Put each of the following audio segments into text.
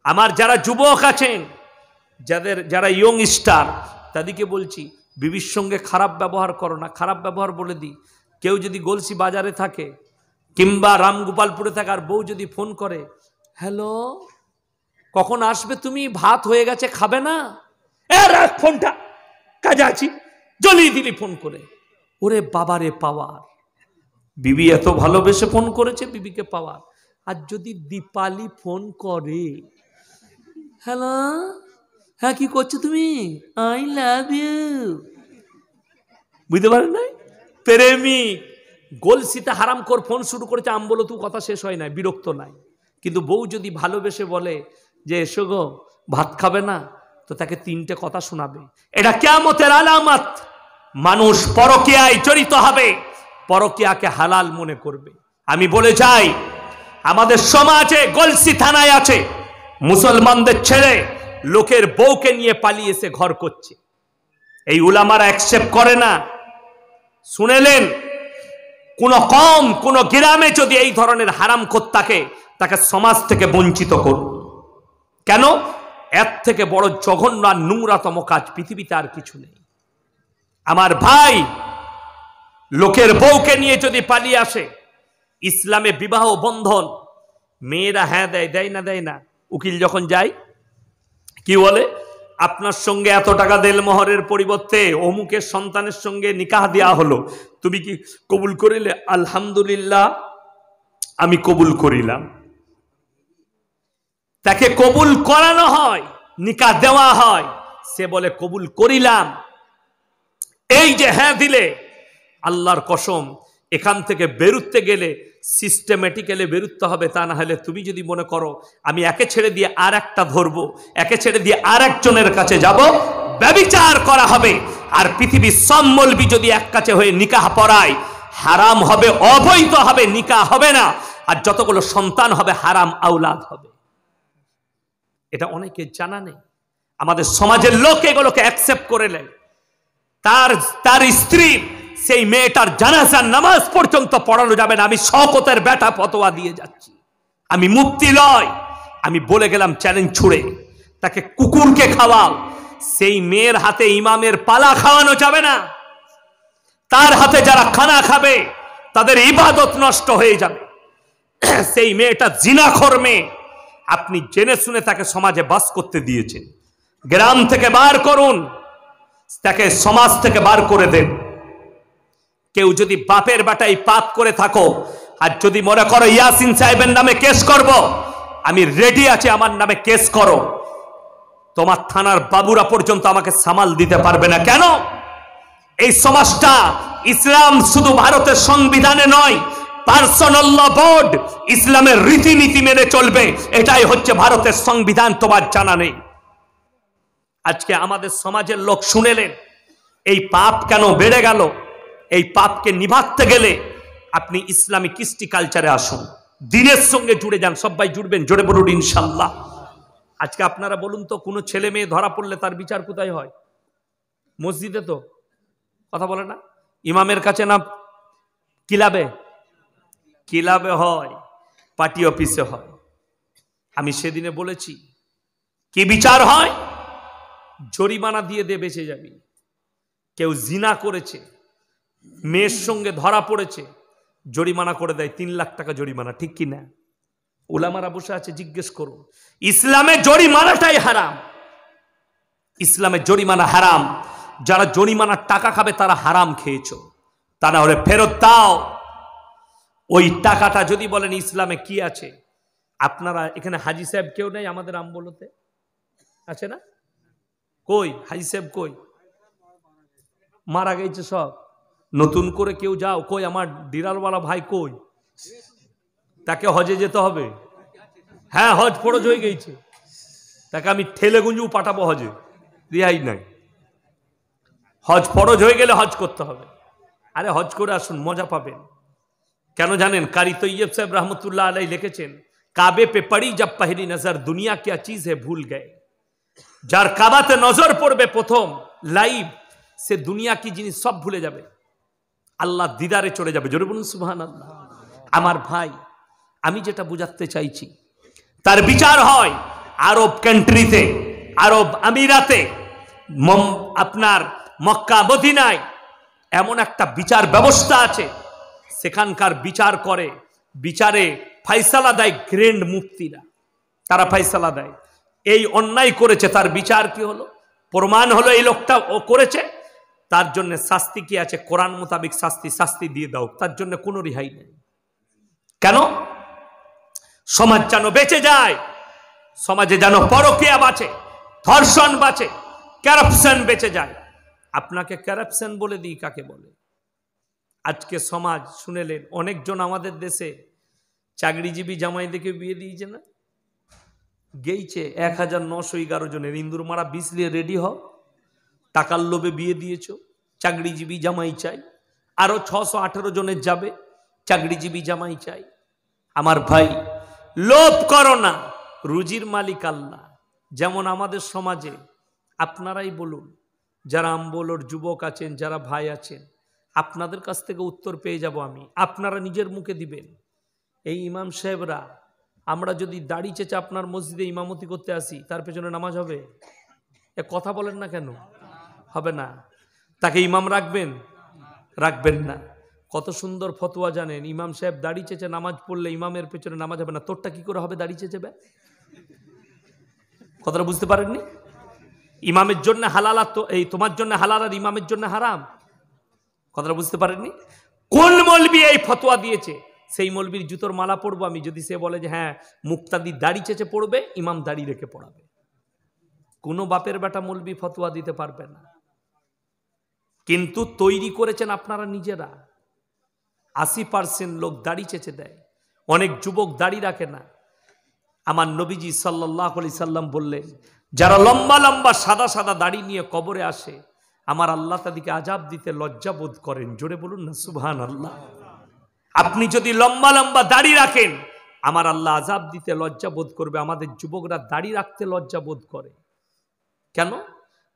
আমার যারা যুবক আছেন, যারা ইয়ং স্টার, তাদেরকে বলছি বিবির সঙ্গে খারাপ ব্যবহার করো না। খারাপ ব্যবহার বলে দিই, কেউ যদি গলসি বাজারে থাকে কিংবা রামগোপালপুরে থাকে আর বউ যদি ফোন করে, হ্যালো কখন আসবে তুমি, ভাত হয়ে গেছে খাবে না, রাখ ফোনটা, কাজে আছি, জ্বলিয়ে দিলি ফোন করে। ওরে বাবারে পাওয়ার, বিবি এত ভালোবেসে ফোন করেছে, বিবিকে পাওয়ার। আর যদি দীপালি ফোন করে, হ্যালো হ্যাঁ কি করছো তুমি, আই লাভ ইউ, বুঝতে পারেন নাই? প্রেমিক গোলসিতে হারাম কর ফোন শুরু করেছে, আম বলো তুই কথা শেষ হয় না, বিরক্ত নাই। কিন্তু বউ যদি ভালোবেসে বলে যে এসো গো ভাত খাবে না, তো তাকে 3টে কথা শোনাবে। এটা কিয়ামতের আলামত। মানুষ পরকীয়ায় জড়িত হবে, পরকীয়াকে হালাল মনে করবে। আমি বলে যাই, আমাদের সমাজে গলসি থানায় আছে, মুসলমানদের ছেলে লোকের বউকে নিয়ে পালিয়ে এসে ঘর করছে। এই উলামারা অ্যাকসেপ্ট করে না। শুনেলেন, কোন কম কোন গ্রামে যদি এই ধরনের হারাম খোর থাকে, তাকে সমাজ থেকে বঞ্চিত করুন। কেন? এর থেকে বড় জঘন্য আর নোংরাতম কাজ পৃথিবীতে আর কিছু নেই। আমার ভাই, লোকের বউকে নিয়ে যদি পালিয়ে আসে, ইসলামে বিবাহ বন্ধন, মেয়েরা হ্যাঁ দেয়, দেয় না দেয় না। উকিল যখন যায় কি বলে, আপনার সঙ্গে এত টাকা দেলমোহরের পরিবর্তে অমুকের সন্তানের সঙ্গে নিকাহ দেওয়া হলো, তুমি কি কবুল করিলে? আলহামদুলিল্লাহ আমি কবুল করিলাম। তাকে কবুল করানো হয়, নিকাহ দেওয়া হয়, সে বলে কবুল করিলাম। এই যে হ্যাঁ দিলে, আল্লাহর কসম, এখান থেকে বেরুতে গেলে সিস্টেমেটিক্যালি বেরুতে হবে। তা না হলে তুমি যদি মনে করো আমি একে ছেড়ে দিয়ে আর একটা ধরবো, একে ছেড়ে দিয়ে আর একজনের কাছে যাব, ব্যভিচার করা হবে। আর পৃথিবীর সব মৌলবি যদি এক কাছে হয়ে নিকাহ পড়ায়, হারাম হবে, অবৈধ হবে, নিকাহ হবে না। আর যতগুলো সন্তান হবে হারাম আওলাদ হবে। এটা অনেকে জানা নেই। আমাদের সমাজের লোক এগুলোকে অ্যাকসেপ্ট করে নেয়। তার স্ত্রী সেই মেয়েটার জানাজার নামাজ পর্যন্ত পড়ানো যাবে না। আমি শওকতের বেটা ফতোয়া দিয়ে যাচ্ছি, আমি মুফতি লয়। আমি বলে গেলাম চ্যালেঞ্জ ছুড়ে, তাকে কুকুরকে খাওয়াও, সেই মেয়ের হাতে ইমামের পালা খাওয়ানো যাবে না। তার হাতে যারা খানা খাবে তাদের ইবাদত নষ্ট হয়ে যাবে। সেই মেয়েটা জিনাখোর মেয়ে, আপনি জেনে শুনে তাকে সমাজে বাস করতে দিয়েছেন। গ্রাম থেকে বার করুন, তাকে সমাজ থেকে বার করে দেন। কেউ যদি বাপের বেটাই পাপ করে থাকো, আর যদি মনে করো ইয়াসিন সাহেবের নামে কেস করব, আমি রেডি আছি, আমার নামে কেস করো। তোমার থানার বাবুরা পর্যন্ত আমাকে সামাল দিতে পারবে না। কেন? এই সমাজটা, ইসলাম শুধু ভারতের সংবিধানে নয়, পার্সোনাল ল বোর্ড ইসলামের রীতিনীতি মেনে চলবে। এটাই হচ্ছে ভারতের সংবিধান। তোমার জানা নেই? আজকে আমাদের সমাজের লোক শুনেলেন এই পাপ কেন বেড়ে গেল। এই পাপকে নিভাতে গেলে আপনি ইসলামী কৃষ্টি কালচারে আসুন, দিনের সঙ্গে জুড়ে যান। সবাই জুড়বেন, জোরে বলুন ইনশাল্লাহ। আজকে আপনারা বলুন তো, কোনো ছেলে মেয়ে ধরা পড়লে তার বিচার কোথায় হয়? মসজিদে তো কথা বলে না, ইমামের কাছে না, ক্লাবে? ক্লাবে হয়, পার্টি অফিসে হয়। আমি সেদিনে বলেছি কি বিচার হয়? জরিমানা দিয়ে দে, বেঁচে যাবি। কেউ জিনা করেছে, মেয়ের সঙ্গে ধরা পড়েছে, জরিমানা করে দেয় 3 লাখ টাকা জরিমানা, ঠিক কি না? উলামারা বসে আছে, জিজ্ঞেস করুন। ইসলামে জরিমানাটাই হারাম। ইসলামে জরিমানা হারাম। যারা জরিমানার টাকা খাবে তারা হারাম খেয়েছো, তা না হলে ফেরত দাও। ওই টাকাটা যদি বলেন ইসলামে কি আছে, আপনারা এখানে হাজি সাহেব কেউ নেই আমাদের আমবলতে? আছে না? কই হাজি সাহেব কই? মারা গেছে সব। নতুন করে কেউ যাও, কই আমার ডিরালওয়ালা ভাই কই? তাকে হজে যেতে হবে। হ্যাঁ, হজ ফরজ হয়ে গেছে, তাকে আমি ঠেলে গুঞ্জু পাঠাবো হজে, রিহাই নাই। হজ ফরজ হয়ে গেলে হজ করতে হবে। আরে হজ করে আসুন, মজা পাবেন। কেন জানেন? কারি তৈয়ব সাহেব রহমতুল্লাহ আলাই লিখেছেন, কাবে পে পড়ি জব পহলি নজর, দুনিয়া क्या चीज है भूल गए। যার কাবাতে নজর পড়বে প্রথম লাইভ, সে দুনিয়া কি জিনিস সব ভুলে যাবে, আল্লাহ দিদারে চলে যাবে। জোরে বলুন সুবহানাল্লাহ। আমার ভাই, আমি যেটা বুঝাতে চাইছি, তার বিচার হয়। আরব কান্ট্রিতে, আরব আমিরাতে, আপনার মক্কা মদিনায় এমন একটা বিচার ব্যবস্থা আছে, সেখানকার বিচার করে, বিচারে ফয়সালা দেয় গ্র্যান্ড মুফতিরা, তারা ফয়সালা দেয় এই অন্যায় করেছে, তার বিচার কি হলো, প্রমাণ হলো এই লোকটা ও করেছে, তার জন্য শাস্তি কি আছে, কোরআন মোতাবেক শাস্তি দিয়ে দাও, তার জন্য কোনো রেহাই নেই। কেন? সমাজ যেন বেঁচে যায়, সমাজে যেন পরকীয়া বাঁচে, ধর্ষণ বাঁচে, কারাপশন বেঁচে যায়। আপনাকে কারাপশন বলে দিই কাকে বলে। আজকে সমাজ শুনেলেন, অনেকজন আমাদের দেশে চাকরিজীবী জামাই দেখে বিয়ে দিয়েছে না, গেইছে 1911 জনের, ইন্দুর মারা 20 নিয়ে রেডি হও, টাকার লোভে বিয়ে দিয়েছ, চাকরিজীবী জামাই চাই, আরো 618 জনের যাবে, চাকরিজীবী জামাই চাই। আমার ভাই, লোভ করো না, রুজির মালিক আল্লাহ। যেমন আমাদের সমাজে আপনারাই বলুন, যারা আমবলর যুবক আছেন, যারা ভাই আছেন, আপনাদের কাছ থেকে উত্তর পেয়ে যাব আমি, আপনারা নিজের মুখে দিবেন। এই ইমাম সাহেবরা, আমরা যদি দাড়ি চেঁচে আপনার মসজিদে ইমামতি করতে আসি, তার পেছনে নামাজ হবে? এ কথা বলেন না কেন? হবে না। তাকে ইমাম রাখবেন? রাখবেন না। কত সুন্দর ফতোয়া জানেন, ইমাম সাহেব দাড়ি চেঁচে নামাজ পড়লে ইমামের পেছনে নামাজ হবে না। তোরটা কি করে হবে দাড়ি চেঁচে? কথাটা বুঝতে পারেননি? ইমামের জন্য হালাল, আর এই তোমার জন্য হালাল আর ইমামের জন্য হারাম। কথাটা বুঝতে পারেননি? কোন মৌলবি এই ফতোয়া দিয়েছে, সেই মৌলবির জুতোর মালা পরবো আমি যদি সে বলে যে হ্যাঁ মুক্তাদি দাড়ি চেঁচে পড়বে, ইমাম দাড়ি রেখে পড়াবে। কোনো বাপের বেটা মৌলবি ফতোয়া দিতে পারবে না। কিন্তু তৈরি করেছেন আপনারা নিজেরা। 80% লোক দাড়ি চেঁচে দেয়, অনেক যুবক দাড়ি রাখে না। আমার নবীজি সাল্লাল্লাহু আলাইহি সাল্লাম বললেন, যারা লম্বা লম্বা সাদা সাদা দাড়ি নিয়ে কবরে আসে, আমার আল্লাহ তাদেরকে আযাব দিতে লজ্জা বোধ করেন। জোরে বলুন না সুবহানাল্লাহ। আপনি যদি লম্বা লম্বা দাড়ি রাখেন, আমার আল্লাহ আযাব দিতে লজ্জা বোধ করবে। আমাদের যুবকরা দাড়ি রাখতে লজ্জা বোধ করে কেন?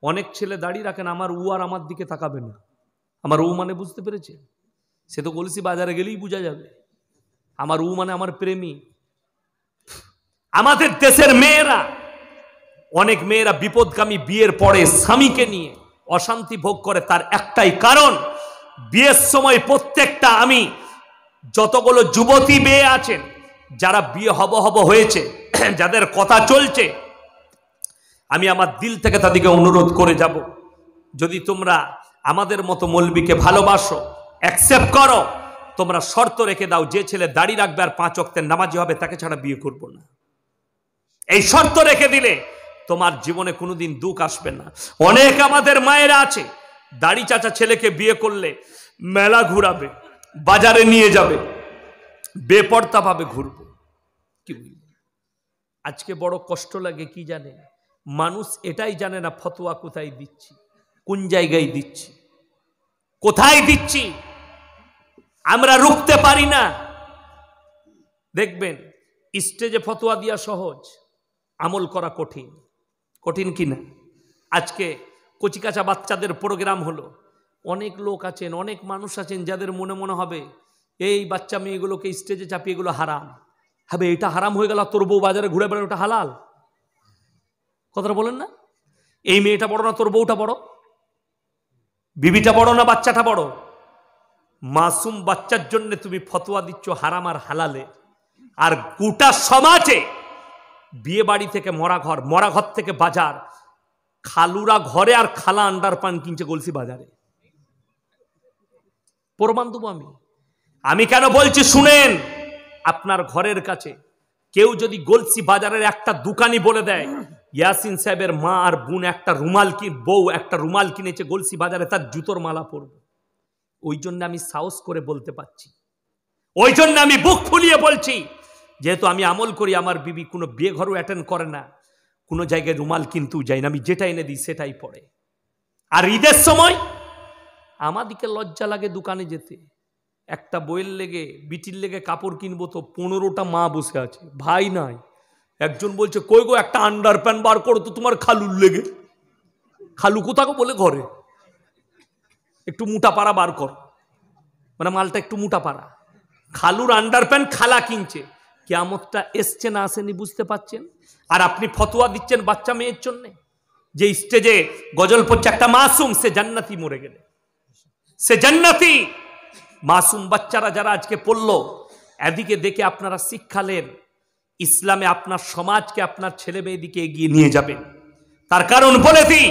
অনেক ছেলে দাড়ি রাখেন, আমার উ আর আমার দিকে তাকাবে না। আমার উ মানে বুঝতে পেরেছে? সে তো গলসি বাজারে গেলেই বোঝা যাবে। আমার উ মানে আমার প্রেমী। আমাদের দেশের মেয়েরা, অনেক মেয়েরা বিপদগামী বিয়ের পরে স্বামীকে নিয়ে অশান্তি ভোগ করে, তার একটাই কারণ, বিয়ের সময় প্রত্যেকটা, আমি যতগুলো যুবতী মেয়ে আছেন যারা বিয়ে হব হয়েছে, যাদের কথা চলছে, আমি আমার দিল থেকে তাদেরকে অনুরোধ করে যাব, যদি তোমরা আমাদের মতো মৌলবীকে ভালোবাসো, অ্যাকসেপ্ট করো, তোমরা শর্ত রেখে দাও, যে ছেলে দাড়ি রাখবে আর 5 ওয়াক্তের নামাজি হবে, তাকে ছাড়া বিয়ে করব না। এই শর্ত রেখে দিলে তোমার জীবনে কোনোদিন দুঃখ আসবে না। অনেক আমাদের মায়েরা আছে, দাড়ি চাচা ছেলেকে বিয়ে করলে মেলা ঘুরাবে, বাজারে নিয়ে যাবে, বেপরতা ভাবে ঘুরবো। কি আজকে বড় কষ্ট লাগে কি জানে, মানুষ এটাই জানে না ফতোয়া কোথায় দিচ্ছি, কোন জায়গায় দিচ্ছি, কোথায় দিচ্ছি, আমরা রুখতে পারি না। দেখবেন স্টেজে ফতোয়া দেওয়া সহজ, আমল করা কঠিন। কঠিন কিনা? আজকে কচিকাচা বাচ্চাদের প্রোগ্রাম হলো, অনেক লোক আছেন, অনেক মানুষ আছেন যাদের মনে মনে হবে এই বাচ্চা মেয়েগুলোকে স্টেজে চাপিয়ে এগুলো হারাম হবে, এটা হারাম হয়ে গেল, তোর বউ বাজারে ঘুরে বেড়ায়, ওটা হালাল। কথাটা বলেন না? এই মেয়েটা বড় না তোর বউটা বড়? বিবিটা বড় না বাচ্চাটা বড়? মাসুম বাচ্চার জন্য তুমি ফতোয়া দিচ্ছ হারাম আর হালালে, আর গোটা সমাজে বিয়ে বাড়ি থেকে মরা ঘর থেকে বাজার, খালুরা ঘরে আর খালা আন্ডারপান কিনছে গলসি বাজারে। প্রমাণ দেবো আমি কেন বলছি শুনেন। আপনার ঘরের কাছে কেউ যদি গলসি বাজারের একটা দোকানি বলে দেয় ইয়াসিন সাহেবের মা আর বোন বউ একটা রুমাল কিনেছে গলসি বাজারে, তার জুতোর মালা পরবে। ওই জন্য আমি সাহস করে বলতে পারছি, ওই জন্য আমি বুক ফুলিয়ে বলছি, যেহেতু আমি আমল করি, আমার বিবি কোনো বিয়ে ঘরও অ্যাটেন্ড করে না, কোনো জায়গায় রুমাল কিনতেও যাই না, আমি যেটা এনে দিই সেটাই পরে। আর ঈদের সময় আমাদিকে লজ্জা লাগে দোকানে যেতে, একটা বইয়ের লেগে বিটির লেগে কাপড় কিনবো তো 15টা মা বসে আছে, ভাই নাই। একজন বলছে কই গো একটা আন্ডার প্যান্ট বার করো তো তোমার খালুর লেগে। খালু কোথাও বলে ঘরে, একটু মোটা পাড়া বার কর, মানে মালটা একটু মোটা পাড়া। খালুর আন্ডার প্যান্ট খালা কিনছে, কিয়ামতটা এসছে না আসেনি বুঝতে পাচ্ছেন? আর আপনি ফতোয়া দিচ্ছেন বাচ্চা মেয়ের জন্য, যে স্টেজে গজল পড়ছে একটা মাসুম, সে জান্নাতি, মরে গেলে সে জান্নাতি। মাসুম বাচ্চারা যারা আজকে পড়লো, এদিকে দেখে আপনারা শিক্ষালেন ইসলামে আপনার সমাজকে, আপনার ছেলে মেয়েদিকে এগিয়ে নিয়ে যাবেন। তার কারণ বলে দিই,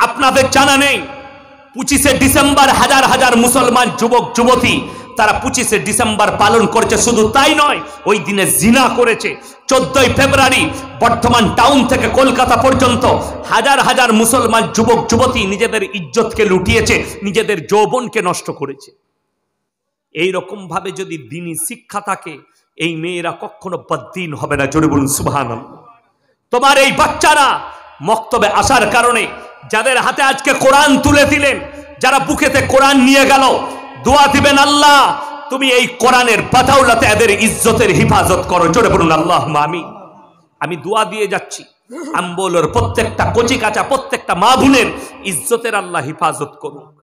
আপনাদের জানা নেই 25শে ডিসেম্বর হাজার হাজার মুসলমান যুবক যুবতী তারা 25শে ডিসেম্বর পালন করছে। শুধু তাই নয়, ওই দিনে জিনা করেছে। 14ই ফেব্রুয়ারি বর্ধমান টাউন থেকে কলকাতা পর্যন্ত হাজার হাজার মুসলমান যুবক যুবতী নিজেদের ইজ্জতকে লুটিয়েছে, নিজেদের যৌবনকে নষ্ট করেছে। এই রকম ভাবে যদি দ্বীনি শিক্ষা থাকে, এই মেয়েরা কখনো বদ্দিন হবে না। জোরে বলুন সুবহানাল্লাহ। তোমার এই বাচ্চারা মক্তবে আসার কারণে, যাদের হাতে আজকে কোরআন তুলে দিলেন, যারা বুকেতে কোরআন নিয়ে গেল, দোয়া দিবেন আল্লাহ তুমি এই কোরআনের বাদাওলাতে এদের ইজ্জতের হিফাজত করো। জোরে বলুন আল্লাহুম্মা আমিন। আমি দোয়া দিয়ে যাচ্ছি, আম্বলের প্রত্যেকটা কচি কাঁচা প্রত্যেকটা মা বোনের ইজ্জতের আল্লাহ হিফাজত করুন।